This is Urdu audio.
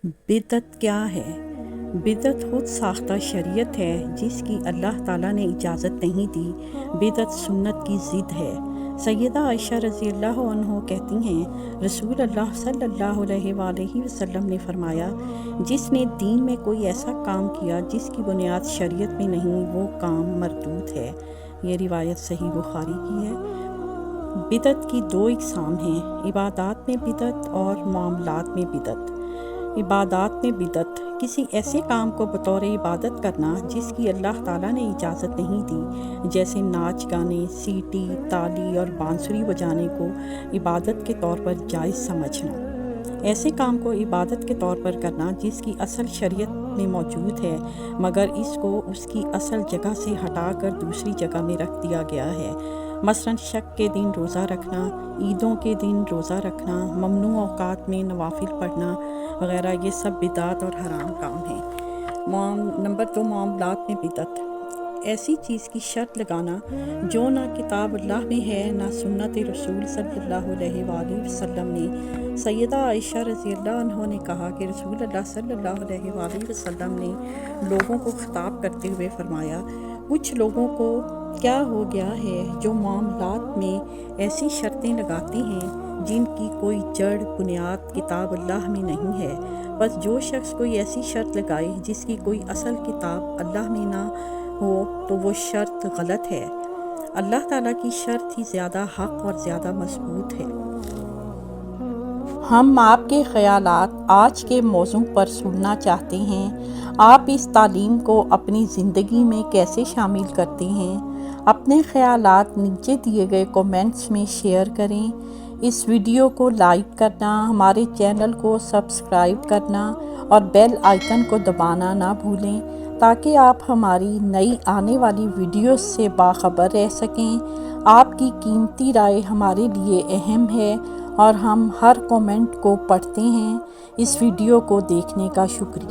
بدعت کیا ہے؟ بدعت خود ساختہ شریعت ہے جس کی اللہ تعالیٰ نے اجازت نہیں دی۔ بدعت سنت کی ضد ہے۔ سیدہ عائشہ رضی اللہ عنہ کہتی ہیں، رسول اللہ صلی اللہ علیہ وآلہ وسلم نے فرمایا، جس نے دین میں کوئی ایسا کام کیا جس کی بنیاد شریعت میں نہیں، وہ کام مردود ہے۔ یہ روایت صحیح بخاری کی ہے۔ بدعت کی دو اقسام ہیں، عبادات میں بدعت اور معاملات میں بدعت۔ عبادات میں بدعت کسی ایسے کام کو بطور عبادت کرنا جس کی اللہ تعالیٰ نے اجازت نہیں دی، جیسے ناچ گانے، سیٹی، تالی اور بانسری بجانے کو عبادت کے طور پر جائز سمجھنا۔ ایسے کام کو عبادت کے طور پر کرنا جس کی اصل شریعت میں موجود ہے، مگر اس کو اس کی اصل جگہ سے ہٹا کر دوسری جگہ میں رکھ دیا گیا ہے۔ مثلاً شک کے دن روزہ رکھنا، عیدوں کے دن روزہ رکھنا، ممنوع اوقات میں نوافل پڑھنا وغیرہ، یہ سب بدعت اور حرام کام ہیں۔ نمبر 2، معاملات میں بدعت ایسی چیز کی شرط لگانا جو نہ کتاب اللہ میں ہے نہ سنت رسول صلی اللہ علیہ وآلہ وسلم نے۔ سیدہ عائشہ رضی اللہ عنہ نے کہا کہ رسول اللہ صلی اللہ علیہ وآلہ وسلم نے لوگوں کو خطاب کرتے ہوئے فرمایا، کچھ لوگوں کو کیا ہو گیا ہے جو معاملات میں ایسی شرطیں لگاتے ہیں جن کی کوئی جڑ بنیاد کتاب اللہ میں نہیں ہے۔ بس جو شخص کوئی ایسی شرط لگائے جس کی کوئی اصل کتاب اللہ میں نہ ہو تو وہ شرط غلط ہے۔ اللہ تعالیٰ کی شرط ہی زیادہ حق اور زیادہ مضبوط ہے۔ ہم آپ کے خیالات آج کے موضوع پر سننا چاہتے ہیں۔ آپ اس تعلیم کو اپنی زندگی میں کیسے شامل کرتے ہیں؟ اپنے خیالات نیچے دیے گئے کومنٹس میں شیئر کریں۔ اس ویڈیو کو لائک کرنا، ہمارے چینل کو سبسکرائب کرنا اور بیل آئیکن کو دبانا نہ بھولیں تاکہ آپ ہماری نئی آنے والی ویڈیوز سے باخبر رہ سکیں۔ آپ کی قیمتی رائے ہمارے لیے اہم ہے اور ہم ہر کومنٹ کو پڑھتے ہیں۔ اس ویڈیو کو دیکھنے کا شکریہ۔